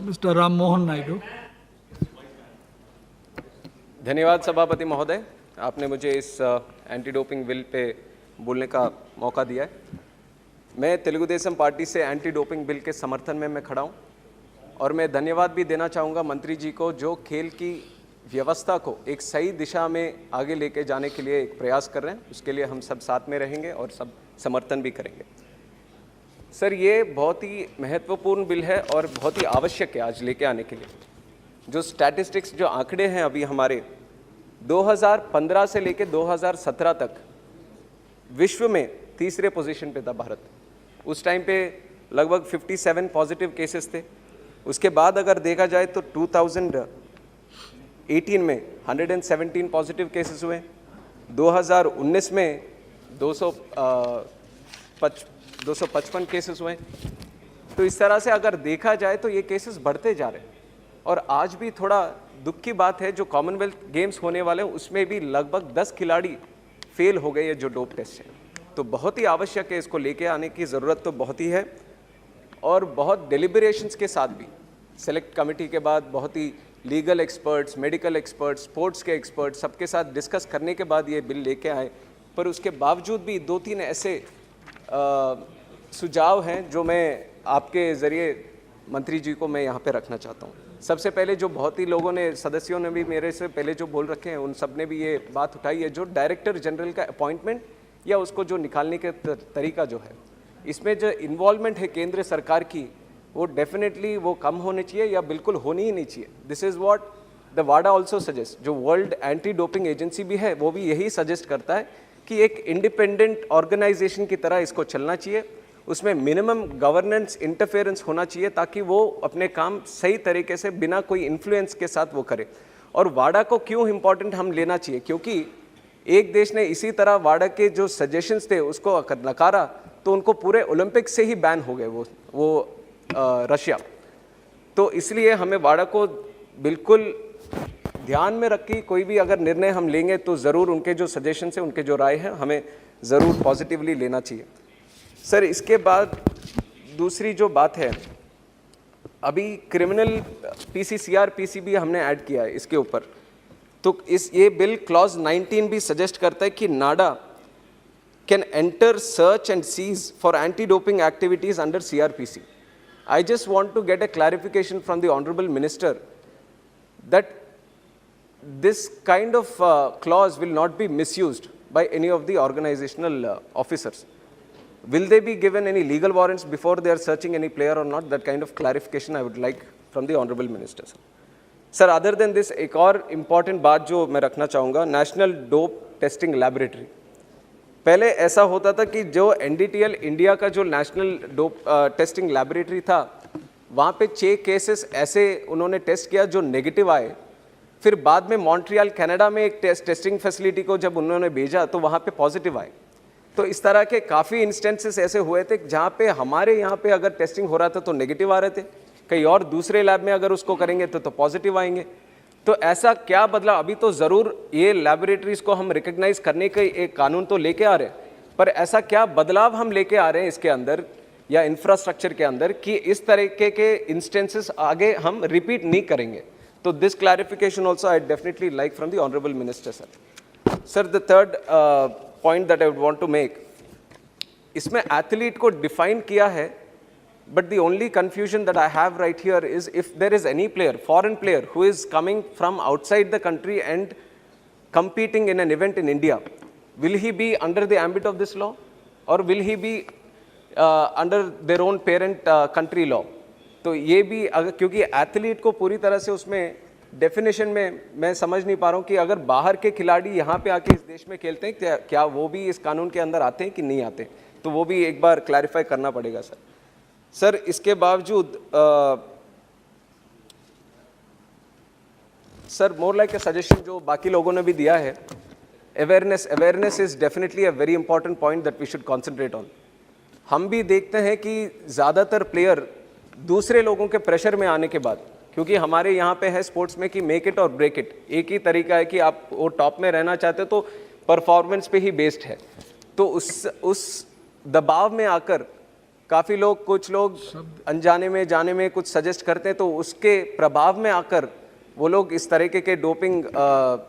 Mr. Ram Mohan Naidu. धन्यवाद सभापति महोदय, आपने मुझे इस एंटी डोपिंग बिल पे बोलने का मौका दिया है। मैं तेलुगु देशम पार्टी से एंटी डोपिंग बिल के समर्थन में मैं खड़ा हूँ और मैं धन्यवाद भी देना चाहूँगा मंत्री जी को, जो खेल की व्यवस्था को एक सही दिशा में आगे लेके जाने के लिए एक प्रयास कर रहे हैं। उसके लिए हम सब साथ में रहेंगे और सब समर्थन भी करेंगे। सर, ये बहुत ही महत्वपूर्ण बिल है और बहुत ही आवश्यक है आज लेके आने के लिए। जो स्टैटिस्टिक्स, जो आंकड़े हैं अभी हमारे 2015 से लेके 2017 तक विश्व में तीसरे पोजीशन पे था भारत। उस टाइम पे लगभग 57 पॉजिटिव केसेस थे। उसके बाद अगर देखा जाए तो 2018 में 117 पॉजिटिव केसेस हुए, 2019 में 255 केसेस हुए। तो इस तरह से अगर देखा जाए तो ये केसेस बढ़ते जा रहे हैं। और आज भी थोड़ा दुख की बात है, जो कॉमनवेल्थ गेम्स होने वाले हैं उसमें भी लगभग 10 खिलाड़ी फेल हो गए, जो डोप टेस्ट है। तो बहुत ही आवश्यक है, इसको लेके आने की ज़रूरत तो बहुत ही है। और बहुत डेलिब्रेशंस के साथ भी सेलेक्ट कमेटी के बाद बहुत ही legal experts, medical experts, sports के एक्सपर्ट्स सबके साथ डिस्कस करने के बाद ये बिल लेके आए। पर उसके बावजूद भी 2-3 ऐसे सुझाव हैं जो मैं आपके ज़रिए मंत्री जी को मैं यहाँ पे रखना चाहता हूँ। सबसे पहले, जो बहुत ही लोगों ने, सदस्यों ने भी मेरे से पहले जो बोल रखे हैं, उन सब ने भी ये बात उठाई है, जो डायरेक्टर जनरल का अपॉइंटमेंट या उसको जो निकालने के तरीका जो है, इसमें जो इन्वॉल्वमेंट है केंद्र सरकार की, वो डेफिनेटली वो कम होनी चाहिए या बिल्कुल होनी ही नहीं चाहिए। This is what the Wada also suggest. जो वर्ल्ड एंटी डोपिंग एजेंसी भी है वो भी यही सजेस्ट करता है कि एक इंडिपेंडेंट ऑर्गेनाइजेशन की तरह इसको चलना चाहिए। उसमें मिनिमम गवर्नेंस इंटरफेरेंस होना चाहिए ताकि वो अपने काम सही तरीके से बिना कोई इन्फ्लुएंस के साथ वो करे। और वाडा को क्यों इम्पोर्टेंट हम लेना चाहिए, क्योंकि एक देश ने इसी तरह वाडा के जो सजेशंस थे उसको नकारा तो उनको पूरे ओलंपिक से ही बैन हो गए वो रशिया। तो इसलिए हमें वाडा को बिल्कुल ध्यान में रख के कोई भी अगर निर्णय हम लेंगे तो ज़रूर उनके जो सजेशन है, उनके जो राय है, हमें ज़रूर पॉजिटिवली लेना चाहिए। सर, इसके बाद दूसरी जो बात है, अभी क्रिमिनल CRPC भी हमने ऐड किया है इसके ऊपर। तो ये बिल क्लॉज 19 भी सजेस्ट करता है कि NADA can enter search and seize for anti doping activities under CRPC। I just want to get a clarification from the Honorable Minister that this kind of clause will not be misused by any of the organizational officers. Will they be given any legal warrants before they are searching any player or not? That kind of clarification I would like from the Honorable Minister. Sir, other than this, एक और important बात जो मैं रखना चाहूँगा, national dope testing laboratory. पहले ऐसा होता था कि जो NDTL इंडिया का जो नेशनल डोप टेस्टिंग लैबोरेटरी था, वहाँ पे 6 केसेस ऐसे उन्होंने टेस्ट किया जो नेगेटिव आए। फिर बाद में मॉन्ट्रियल कनाडा में एक टेस्टिंग फैसिलिटी को जब उन्होंने भेजा तो वहाँ पे पॉजिटिव आए। तो इस तरह के काफ़ी इंस्टेंसेस ऐसे हुए थे जहाँ पे हमारे यहाँ पे अगर टेस्टिंग हो रहा था तो नेगेटिव आ रहे थे, कहीं और दूसरे लैब में अगर उसको करेंगे तो पॉजिटिव आएंगे। तो ऐसा क्या बदला? अभी तो ज़रूर ये लैबोरेटरीज़ को हम रिकग्नाइज़ करने के एक कानून तो लेके आ रहे हैं, पर ऐसा क्या बदलाव हम लेके आ रहे हैं इसके अंदर या इंफ्रास्ट्रक्चर के अंदर कि इस तरीके के इंस्टेंसेस आगे हम रिपीट नहीं करेंगे? तो this clarification also I definitely like from the honourable minister sir. Sir, the third point that I would want to make, इसमें एथलीट को डिफाइन किया है, but the only confusion that I have right here is if there is any player, foreign player who is coming from outside the country and competing in an event in India, will he be under the ambit of this law or will he be under their own parent country law? तो ये भी अगर, क्योंकि athlete को पूरी तरह से उसमें डेफिनेशन में मैं समझ नहीं पा रहा हूँ कि अगर बाहर के खिलाड़ी यहाँ पे आके इस देश में खेलते हैं क्या वो भी इस कानून के अंदर आते हैं कि नहीं आते? तो वो भी एक बार क्लैरिफाई करना पड़ेगा सर। सर, इसके बावजूद sir, more like a suggestion जो बाकी लोगों ने भी दिया है, awareness is definitely a very important point that we should concentrate on. हम भी देखते हैं कि ज़्यादातर प्लेयर दूसरे लोगों के प्रेशर में आने के बाद, क्योंकि हमारे यहाँ पे है स्पोर्ट्स में कि मेक इट और ब्रेक इट, एक ही तरीका है कि आप वो टॉप में रहना चाहते हो तो परफॉर्मेंस पे ही बेस्ड है। तो उस दबाव में आकर काफ़ी लोग, कुछ लोग अनजाने में जाने में कुछ सजेस्ट करते हैं, तो उसके प्रभाव में आकर वो लोग इस तरीके के डोपिंग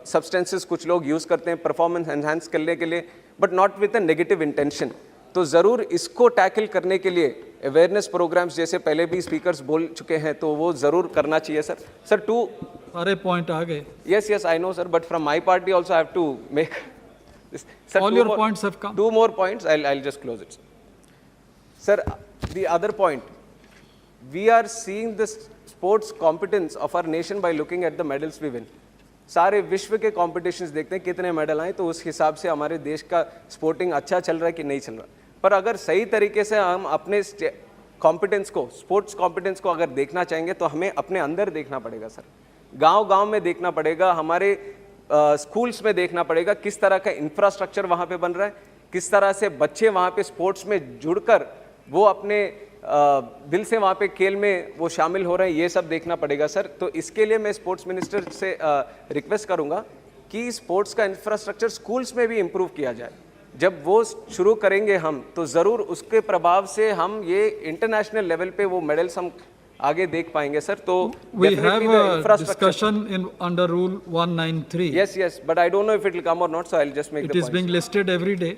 सब्सटेंसेस कुछ लोग यूज़ करते हैं परफॉर्मेंस एनहांस करने के लिए, but not with a negative intention. तो ज़रूर इसको टैकल करने के लिए अवेयरनेस प्रोग्राम्स जैसे पहले भी स्पीकर्स बोल चुके हैं, तो वो ज़रूर करना चाहिए सर। सर सारे पॉइंट आ गए। yes, I know, sir, but from my party also I have to make this. Sir, All your points have come. Two more points, I'll just close it, sir. Sir, the other point, we are seeing the sports competence of our nation by looking at the medals we win. सारे विश्व के competitions देखते हैं कितने medal आए, तो उस हिसाब से हमारे देश का स्पोर्टिंग अच्छा चल रहा है कि नहीं चल रहा। पर अगर सही तरीके से हम अपने कॉम्पिटेंस को, स्पोर्ट्स कॉम्पिटेंस को अगर देखना चाहेंगे, तो हमें अपने अंदर देखना पड़ेगा सर। गांव-गांव में देखना पड़ेगा, हमारे स्कूल्स में देखना पड़ेगा किस तरह का इंफ्रास्ट्रक्चर वहाँ पे बन रहा है, किस तरह से बच्चे वहाँ पे स्पोर्ट्स में जुड़कर वो अपने दिल से वहाँ पे खेल में वो शामिल हो रहे हैं, ये सब देखना पड़ेगा सर। तो इसके लिए मैं स्पोर्ट्स मिनिस्टर से रिक्वेस्ट करूँगा कि स्पोर्ट्स का इंफ्रास्ट्रक्चर स्कूल्स में भी इम्प्रूव किया जाए। जब वो शुरू करेंगे हम, तो ज़रूर उसके प्रभाव से हम ये इंटरनेशनल लेवल पे वो मेडल्स हम आगे देख पाएंगे सर। तो We have a discussion in under Rule 193. yes, but I don't know if it will come or not, so I'll just make It the is point. being listed every day.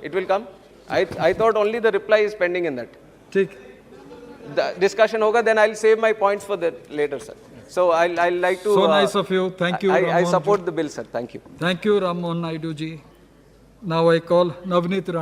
It will come. I thought only the reply is pending in that. ठीक। The discussion hoga, then I'll save my points for the later, sir. So I'll like to. So nice of you. Thank you, I Rammohan support the bill, sir. Thank you. Thank you, Rammohan Naidu ji. Now I call Navneet Rana.